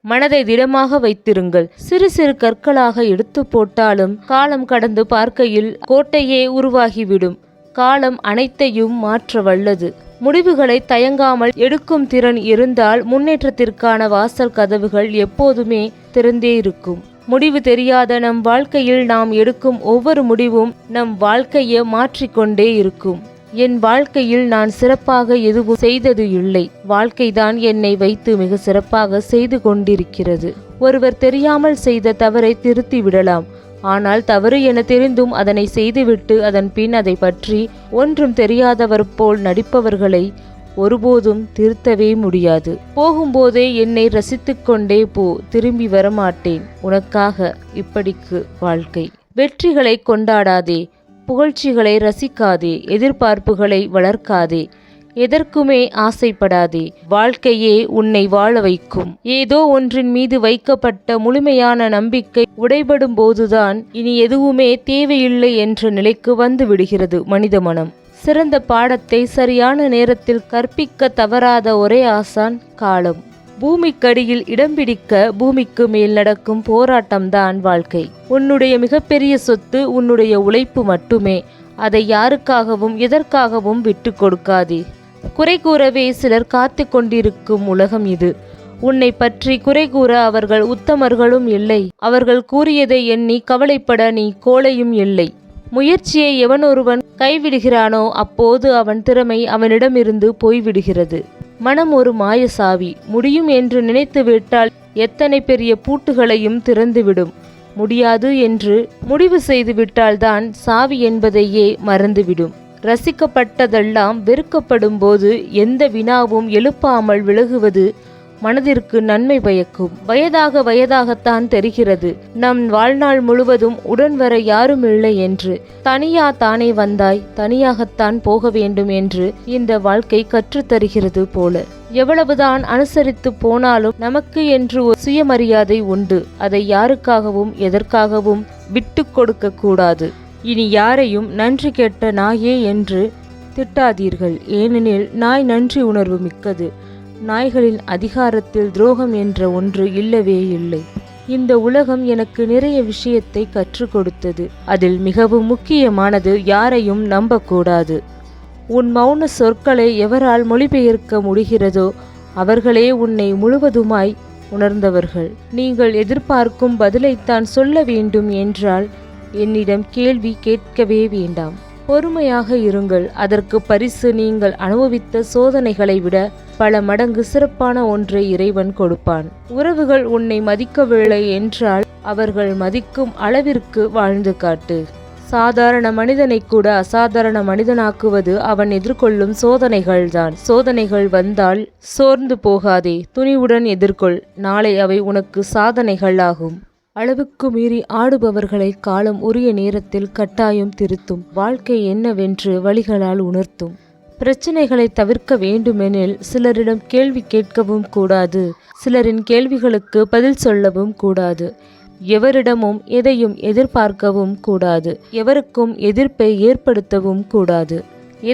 மனதை திடமாக வைத்திருங்கள். சிறு சிறு கற்களாக எடுத்து போட்டாலும் காலம் கடந்து பார்க்கையில் கோட்டையே உருவாகிவிடும். காலம் அனைத்தையும் மாற்ற வல்லது. முடிவுகளை தயங்காமல் எடுக்கும் திறன் இருந்தால் முன்னேற்றத்திற்கான வாசல் கதவுகள் எப்போதுமே திறந்தே இருக்கும். முடிவு தெரியாத நம் வாழ்க்கையில் நாம் எடுக்கும் ஒவ்வொரு முடிவும் நம் வாழ்க்கையை மாற்றிக்கொண்டே இருக்கும். என் வாழ்க்கையில் நான் சிறப்பாக எதுவும் செய்தது இல்லை. வாழ்க்கைதான் என்னை வைத்து மிக சிறப்பாக செய்து கொண்டிருக்கிறது. ஒருவர் தெரியாமல் செய்த தவறை திருத்தி விடலாம். ஆனால் தவறு என தெரிந்தும் அதனை செய்துவிட்டு அதன் பின் அதை பற்றி ஒன்றும் தெரியாதவர் போல் நடிப்பவர்களை ஒருபோதும் திருத்தவே முடியாது. போகும்போதே என்னை ரசித்து கொண்டே போ, திரும்பி வரமாட்டேன் உனக்காக. இப்படிக்கு வாழ்க்கை. வெற்றிகளை கொண்டாடாதே, புகழ்ச்சிகளை ரசிக்காதே, எதிர்பார்ப்புகளை வளர்க்காதே, எதற்குமே ஆசைப்படாதே. வாழ்க்கையே உன்னை வாழ வைக்கும். ஏதோ ஒன்றின் மீது வைக்கப்பட்ட முழுமையான நம்பிக்கை உடைபடும் போதுதான் இனி எதுவுமே தேவையில்லை என்ற நிலைக்கு வந்து விடுகிறது மனித மனம். சிறந்த பாடத்தை சரியான நேரத்தில் கற்பிக்க தவறாத ஒரே ஆசான் காலம். பூமிக்கடியில் இடம் பிடிக்க பூமிக்கு மேல் நடக்கும் போராட்டம்தான் வாழ்க்கை. உன்னுடைய மிகப்பெரிய சொத்து உன்னுடைய உழைப்பு மட்டுமே. அதை யாருக்காகவும் எதற்காகவும் விட்டு கொடுக்காதே. குறை கூறவே சிலர் காத்து கொண்டிருக்கும் உலகம் இது. உன்னை பற்றி குறை கூற அவர்கள் உத்தமர்களும் இல்லை. அவர்கள் கூறியதை எண்ணி கவலைப்பட நீ கோழையும் இல்லை. முயற்சியை எவனொருவன் கைவிடுகிறானோ அப்போது அவன் திறமை அவனிடமிருந்து போய்விடுகிறது. மனம் ஒரு மாய சாவி. முடியும் என்று நினைத்து விட்டால் எத்தனை பெரிய பூட்டுகளையும் திறந்துவிடும். முடியாது என்று முடிவு செய்து விட்டால்தான் சாவி என்பதையே மறந்துவிடும். ரசிக்கப்பட்டதெல்லாம் வெறுக்கப்படும் போது எந்த வினாவும் எழுப்பாமல் விலகுவது மனதிற்கு நன்மை பயக்கும். வயதாகத்தான் தெரிகிறது நம் வாழ்நாள் முழுவதும் உடன் வர யாரும் இல்லை என்று. தனியா தானே வந்தாய், தனியாகத்தான் போக வேண்டும் என்று இந்த வாழ்க்கை கற்றுத்தருகிறது போல. எவ்வளவுதான் அனுசரித்து போனாலும் நமக்கு என்று ஒரு சுயமரியாதை உண்டு. அதை யாருக்காகவும் எதற்காகவும் விட்டு கொடுக்க கூடாது. இனி யாரையும் நன்றி கெட்ட நாயே என்று திட்டாதீர்கள். ஏனெனில் நாய் நன்றி உணர்வு மிக்கது. நாய்களின் அதிகாரத்தில் துரோகம் என்ற ஒன்று இல்லவே இல்லை. இந்த உலகம் எனக்கு நிறைய விஷயத்தை கற்றுக் கொடுத்தது. அதில் மிகவும் முக்கியமானது யாரையும் நம்பக்கூடாது. உன் மௌன சொற்களை எவரால் மொழிபெயர்க்க முடிகிறதோ அவர்களே உன்னை முழுவதுமாய் உணர்ந்தவர்கள். நீங்கள் எதிர்பார்க்கும் பதிலைத்தான் சொல்ல வேண்டும் என்றால் என்னிடம் கேள்வி கேட்கவே வேண்டாம். பொறுமையாக இருங்கள். அதற்கு பரிசு நீங்கள் அனுபவித்த சோதனைகளை விட பல மடங்கு சிறப்பான ஒன்றை இறைவன் கொடுப்பான். உறவுகள் உன்னை மதிக்கவில்லை என்றால் அவர்கள் மதிக்கும் அளவிற்கு வாழ்ந்து காட்டு. சாதாரண மனிதனை கூட அசாதாரண மனிதனாக்குவது அவன் எதிர்கொள்ளும் சோதனைகள்தான். சோதனைகள் வந்தால் சோர்ந்து போகாதே, துணிவுடன் எதிர்கொள். நாளை அவை உனக்கு சாதனைகள் ஆகும். அளவுக்கு மீறி ஆடுபவர்களை காலம் உரிய நேரத்தில் கட்டாயம் திருத்தும். வாழ்க்கை என்னவென்று வழிகளால் உணர்த்தும். பிரச்சனைகளை தவிர்க்க வேண்டுமெனில் சிலரிடம் கேள்வி கேட்கவும் கூடாது. சிலரின் கேள்விகளுக்கு பதில் சொல்லவும் கூடாது. எவரிடமும் எதையும் எதிர்பார்க்கவும் கூடாது. எவருக்கும் எதிர்ப்பை ஏற்படுத்தவும் கூடாது.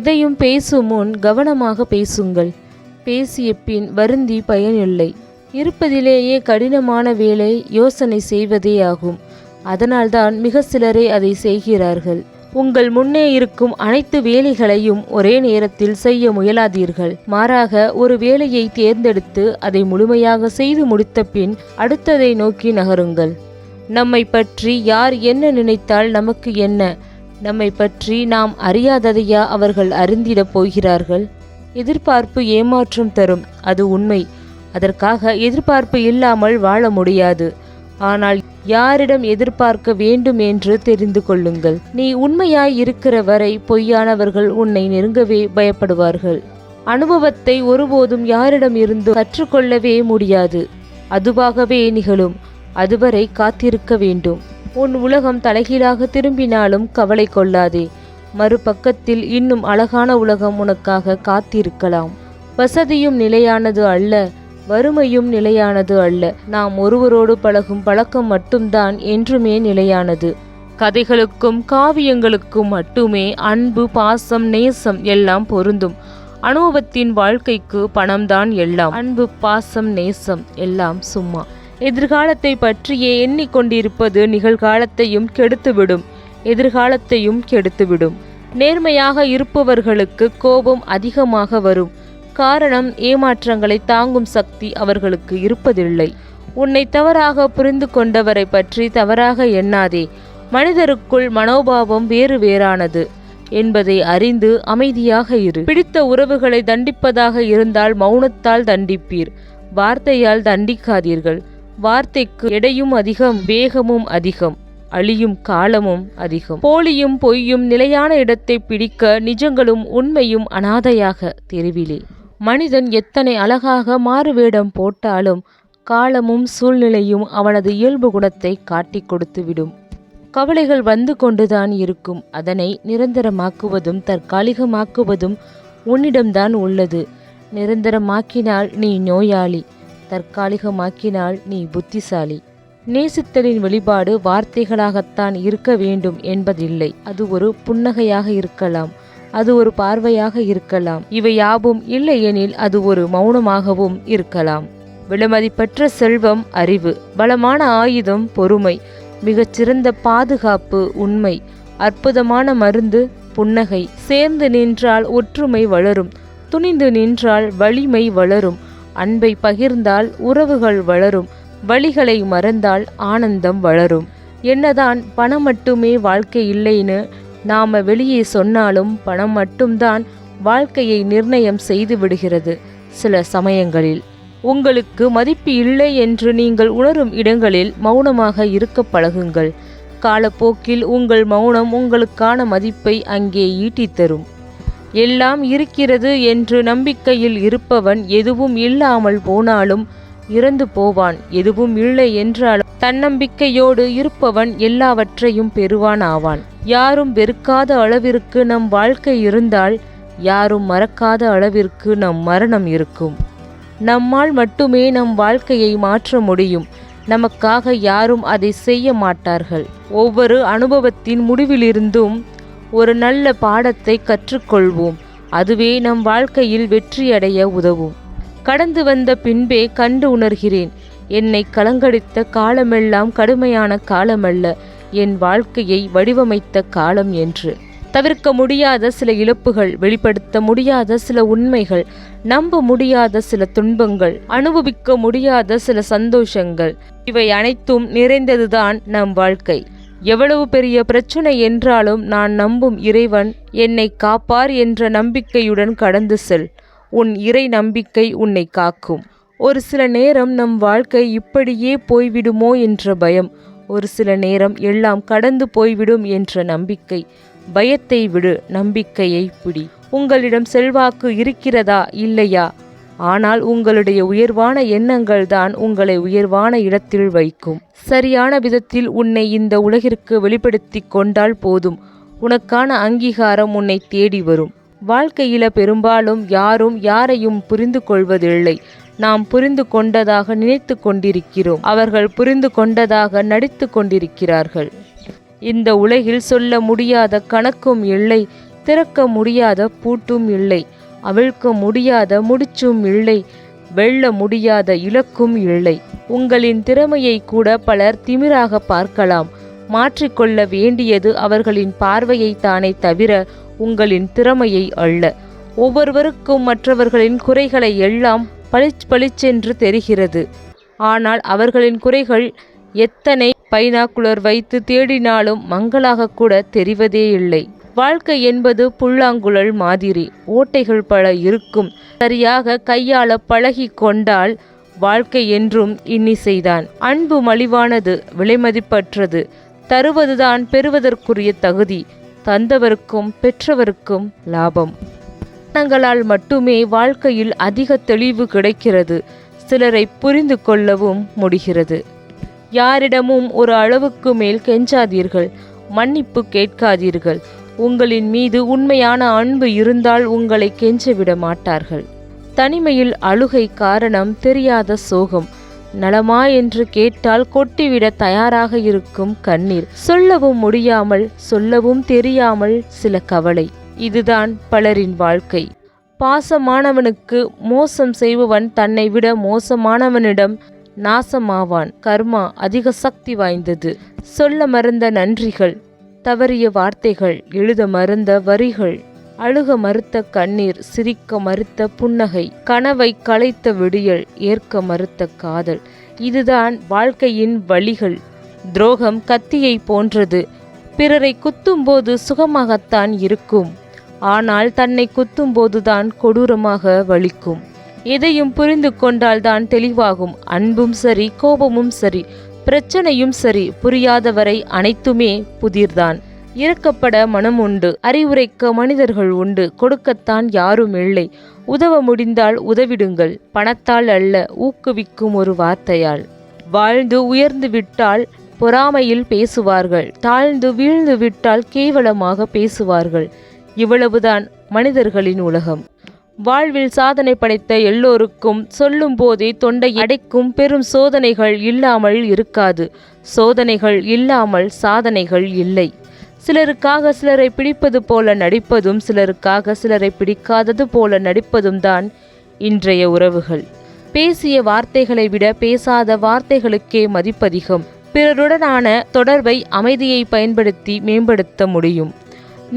எதையும் பேசும் முன் கவனமாக பேசுங்கள். பேசிய பின் வருந்தி பயனில்லை. இருப்பதிலேயே கடினமான வேலை யோசனை செய்வதே ஆகும். அதனால்தான் மிக சிலரே அதை செய்கிறார்கள். உங்கள் முன்னே இருக்கும் அனைத்து வேலைகளையும் ஒரே நேரத்தில் செய்ய முயலாதீர்கள். மாறாக ஒரு வேலையை தேர்ந்தெடுத்து அதை முழுமையாக செய்து முடித்த பின் அடுத்ததை நோக்கி நகருங்கள். நம்மை பற்றி யார் என்ன நினைத்தால் நமக்கு என்ன? நம்மை பற்றி நாம் அறியாததையா அவர்கள் அறிந்திடப் போகிறார்கள்? எதிர்பார்ப்பு ஏமாற்றம் தரும், அது உண்மை. அதற்காக எதிர்பார்ப்பு இல்லாமல் வாழ முடியாது. ஆனால் யாரிடம் எதிர்பார்க்க வேண்டும் என்று தெரிந்து கொள்ளுங்கள். நீ உண்மையாய் இருக்கிற வரை பொய்யானவர்கள் உன்னை நெருங்கவே பயப்படுவார்கள். அனுபவத்தை ஒருபோதும் யாரிடம் இருந்து கற்றுக்கொள்ளவே முடியாது. அதுவாகவே நிகழும். அதுவரை காத்திருக்க வேண்டும். உன் உலகம் தலைகீழாக திரும்பினாலும் கவலை கொள்ளாதே. மறுபக்கத்தில் இன்னும் அழகான உலகம் உனக்காக காத்திருக்கலாம். வசதியும் நிலையானது அல்ல, வறுமையும் நிலையானது அல்ல. நாம் ஒருவரோடு பழகும் பழக்கம் மட்டும்தான் என்றுமே நிலையானது. கதைகளுக்கும் காவியங்களுக்கும் மட்டுமே அன்பு, பாசம், நேசம் எல்லாம் பொருந்தும். அனுபவத்தின் வாழ்க்கைக்கு பணம்தான் எல்லாம். அன்பு, பாசம், நேசம் எல்லாம் சும்மா. எதிர்காலத்தை பற்றியே எண்ணிக்கொண்டிருப்பது நிகழ்காலத்தையும் கெடுத்துவிடும், எதிர்காலத்தையும் கெடுத்துவிடும். நேர்மையாக இருப்பவர்களுக்கு கோபம் அதிகமாக வரும். காரணம், ஏமாற்றங்களை தாங்கும் சக்தி அவர்களுக்கு இருப்பதில்லை. உன்னை தவறாக புரிந்து கொண்டவரை பற்றி தவறாக எண்ணாதே. மனிதருக்குள் மனோபாவம் வேறு வேறானது என்பதை அறிந்து அமைதியாக இரு. பிடித்த உறவுகளை தண்டிப்பதாக இருந்தால் மௌனத்தால் தண்டிப்பீர், வார்த்தையால் தண்டிக்காதீர்கள். வார்த்தைக்கு எடையும் அதிகம், வேகமும் அதிகம், அழியும் காலமும் அதிகம். போலியும் பொய்யும் நிலையான இடத்தை பிடிக்க, நிஜங்களும் உண்மையும் அனாதையாக தெருவிலே. மனிதன் எத்தனை அழகாக மாறுவேடம் போட்டாலும் காலமும் சூழ்நிலையும் அவனது இயல்பு குணத்தை காட்டி கொடுத்துவிடும். கவலைகள் வந்து கொண்டுதான் இருக்கும். அதனை நிரந்தரமாக்குவதும் தற்காலிகமாக்குவதும் உன்னிடம்தான் உள்ளது. நிரந்தரமாக்கினால் நீ நோயாளி, தற்காலிகமாக்கினால் நீ புத்திசாலி. நேசித்தலின் வெளிப்பாடு வார்த்தைகளாகத்தான் இருக்க வேண்டும் என்பதில்லை. அது ஒரு புன்னகையாக இருக்கலாம், அது ஒரு பார்வையாக இருக்கலாம். இவை யாவும் இல்லையெனில் அது ஒரு மௌனமாகவும் இருக்கலாம். விலைமதிப்பற்ற செல்வம் அறிவு, பலமான ஆயுதம் பொறுமை, மிகச்சிறந்த பாதுகாப்பு உண்மை, அற்புதமான மருந்து புன்னகை. சேர்ந்து நின்றால் ஒற்றுமை வளரும், துணிந்து நின்றால் வலிமை வளரும். அன்பை பகிர்ந்தால் உறவுகள் வளரும், வழிகளை மறந்தால் ஆனந்தம் வளரும். என்னதான் பணம் மட்டுமே வாழ்க்கை இல்லைன்னு நாம வெளியே சொன்னாலும் பணம் மட்டும்தான் வாழ்க்கையை நிர்ணயம் செய்து விடுகிறது. சில சமயங்களில் உங்களுக்கு மதிப்பு இல்லை என்று நீங்கள் உணரும் இடங்களில் மௌனமாக இருக்க பழகுங்கள். காலப்போக்கில் உங்கள் மௌனம் உங்களுக்கான மதிப்பை அங்கே ஈட்டித் தரும். எல்லாம் இருக்கிறது என்று நம்பிக்கையில் இருப்பவன் எதுவும் இல்லாமல் போனாலும் இறந்து போவான். எதுவும் இல்லை என்றாலும் தன்னம்பிக்கையோடு இருப்பவன் எல்லாவற்றையும் பெறுவான் ஆவான். யாரும் வெறுக்காத அளவிற்கு நம் வாழ்க்கை இருந்தால் யாரும் மறக்காத அளவிற்கு நம் மரணம் இருக்கும். நம்மால் மட்டுமே நம் வாழ்க்கையை மாற்ற முடியும். நமக்காக யாரும் அதை செய்ய மாட்டார்கள். ஒவ்வொரு அனுபவத்தின் முடிவிலிருந்தும் ஒரு நல்ல பாடத்தை கற்றுக்கொள்வோம். அதுவே நம் வாழ்க்கையில் வெற்றியடைய உதவும். கடந்து வந்த பின்பே கண்டு உணர்கிறேன், என்னை கலங்கடித்த காலமெல்லாம் கடுமையான காலமல்ல, என் வாழ்க்கையை வடிவமைத்த காலம் என்று. தவிர்க்க முடியாத சில இழப்புகள், வெளிப்படுத்த முடியாத சில உண்மைகள், நம்ப முடியாத சில துன்பங்கள், அனுபவிக்க முடியாத சில சந்தோஷங்கள், இவை அனைத்தும் நிறைந்ததுதான் நம் வாழ்க்கை. எவ்வளவு பெரிய பிரச்சனை என்றாலும் நான் நம்பும் இறைவன் என்னை காப்பார் என்ற நம்பிக்கையுடன் கடந்து செல். உன் இறை நம்பிக்கை உன்னை காக்கும். ஒரு சில நேரம் நம் வாழ்க்கை இப்படியே போய்விடுமோ என்ற பயம், ஒரு சில நேரம் எல்லாம் கடந்து போய்விடும் என்ற நம்பிக்கை. பயத்தை விடு, நம்பிக்கையை பிடி. உங்களிடம் செல்வாக்கு இருக்கிறதா இல்லையா, ஆனால் உங்களுடைய உயர்வான எண்ணங்கள் தான் உங்களை உயர்வான இடத்தில் வைக்கும். சரியான விதத்தில் உன்னை இந்த உலகிற்கு வெளிப்படுத்தி கொண்டால் போதும், உனக்கான அங்கீகாரம் உன்னை தேடி வரும். வாழ்க்கையில பெரும்பாலும் யாரும் யாரையும் புரிந்து கொள்வதில்லை. நாம் புரிந்து கொண்டதாக நினைத்து கொண்டிருக்கிறோம், அவர்கள் புரிந்து கொண்டதாக நடித்து கொண்டிருக்கிறார்கள். இந்த உலகில் சொல்ல முடியாத கணக்கும் இல்லை, திறக்க முடியாத பூட்டும் இல்லை, அவிழ்க்க முடியாத முடிச்சும் இல்லை, வெல்ல முடியாத இலக்கும் இல்லை. உங்களின் திறமையை கூட பலர் திமிராக பார்க்கலாம். மாற்றிக்கொள்ள வேண்டியது அவர்களின் பார்வையை தானே தவிர உங்களின் திறமையை அல்ல. ஒவ்வொருவருக்கும் மற்றவர்களின் குறைகளை எல்லாம் பளிச்சென்று தெரிகிறது. ஆனால் அவர்களின் குறைகள் எத்தனை பைனாக்குலர் வைத்து தேடினாலும் மங்களாக கூட தெரிவதே இல்லை. வாழ்க்கை என்பது புல்லாங்குழல் மாதிரி, ஓட்டைகள் பல இருக்கும். சரியாக கையாள பழகி கொண்டால் வாழ்க்கை என்றும் இன்னிசைதான். அன்பு மலிவானது, விலைமதிப்பற்றது. தருவதுதான் பெறுவதற்குரிய தகுதி. தந்தவருக்கும் பெற்றவருக்கும் லாபம். எண்ணங்களால் மட்டுமே வாழ்க்கையில் அதிக தெளிவு கிடைக்கிறது. சிலரை புரிந்து கொள்ளவும் முடிகிறது. யாரிடமும் ஒரு அளவுக்கு மேல் கெஞ்சாதீர்கள், மன்னிப்பு கேட்காதீர்கள். உங்களின் மீது உண்மையான அன்பு இருந்தால் உங்களை கெஞ்ச விட மாட்டார்கள். தனிமையில் அழுகை காரணம் தெரியாத சோகம். நலமா என்று கேட்டால் கொட்டிவிட தயாராக இருக்கும் கண்ணீர். சொல்லவும் முடியாமல், சொல்லவும் தெரியாமல் சில கவலை. இதுதான் பலரின் வாழ்க்கை. பாசமானவனுக்கு மோசம் செய்பவன் தன்னை விட மோசமானவனிடம் நாசமாவான். கர்மா அதிக சக்தி வாய்ந்தது. சொல்ல மறந்த நன்றிகள், தவறிய வார்த்தைகள், எழுத மறந்த வரிகள், அழுக மறுத்த கண்ணீர், சிரிக்க மறுத்த புன்னகை, கனவை கலைத்த விடியல், ஏற்க மறுத்த காதல், இதுதான் வாழ்க்கையின் வழிகள். துரோகம் கத்தியை போன்றது. பிறரை குத்தும்போது சுகமாகத்தான் இருக்கும், ஆனால் தன்னை குத்தும்போதுதான் கொடூரமாக வலிக்கும். எதையும் புரிந்து கொண்டால்தான் தெளிவாகும். அன்பும் சரி, கோபமும் சரி, பிரச்சனையும் சரி, புரியாதவரை அனைத்துமே புதிர்தான். இறக்கப்பட மனம் உண்டு, அறிவுரைக்க மனிதர்கள் உண்டு, கொடுக்கத்தான் யாரும் இல்லை. உதவ முடிந்தால் உதவிடுங்கள், பணத்தால் அல்ல, ஊக்குவிக்கும் ஒரு வார்த்தையால். வாழ்ந்து உயர்ந்து விட்டால் பொறாமையில் பேசுவார்கள், தாழ்ந்து வீழ்ந்து விட்டால் கேவலமாக பேசுவார்கள். இவ்வளவுதான் மனிதர்களின் உலகம். வாழ்வில் சாதனை படைத்த எல்லோருக்கும் சொல்லும் போதே தொண்டை அடைக்கும் பெரும் சோதனைகள் இல்லாமல் இருக்காது. சோதனைகள் இல்லாமல் சாதனைகள் இல்லை. சிலருக்காக சிலரை பிடிப்பது போல நடிப்பதும், சிலருக்காக சிலரை பிடிக்காதது போல நடிப்பதும் தான் இன்றைய உறவுகள். பேசிய வார்த்தைகளை விட பேசாத வார்த்தைகளுக்கே மதிப்பதிகம். பிறருடனான தொடர்பை அமைதியை பயன்படுத்தி மேம்படுத்த முடியும்.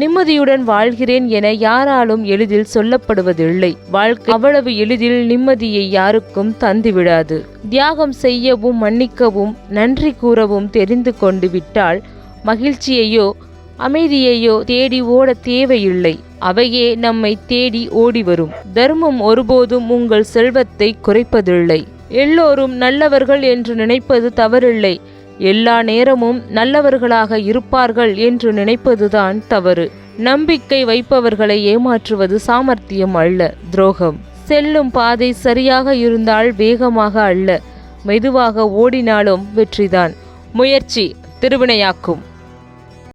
நிம்மதியுடன் வாழ்கிறேன் என யாராலும் எளிதில் சொல்லப்படுவதில்லை. வாழ்க்கை அவ்வளவு எளிதில் நிம்மதியை யாருக்கும் தந்துவிடாது. தியாகம் செய்யவும் மன்னிக்கவும் நன்றி கூறவும் தெரிந்து கொண்டு விட்டால் மகிழ்ச்சியையோ அமைதியையோ தேடி ஓட தேவையில்லை. அவையே நம்மை தேடி ஓடி வரும். தர்மம் ஒருபோதும் உங்கள் செல்வத்தை குறைப்பதில்லை. எல்லோரும் நல்லவர்கள் என்று நினைப்பது தவறில்லை. எல்லா நேரமும் நல்லவர்களாக இருப்பார்கள் என்று நினைப்பதுதான் தவறு. நம்பிக்கை வைப்பவர்களை ஏமாற்றுவது சாமர்த்தியம் அல்ல, துரோகம். செல்லும் பாதை சரியாக இருந்தால் வேகமாக அல்ல, மெதுவாக ஓடினாலும் வெற்றிதான். முயற்சி திருவினையாக்கும்.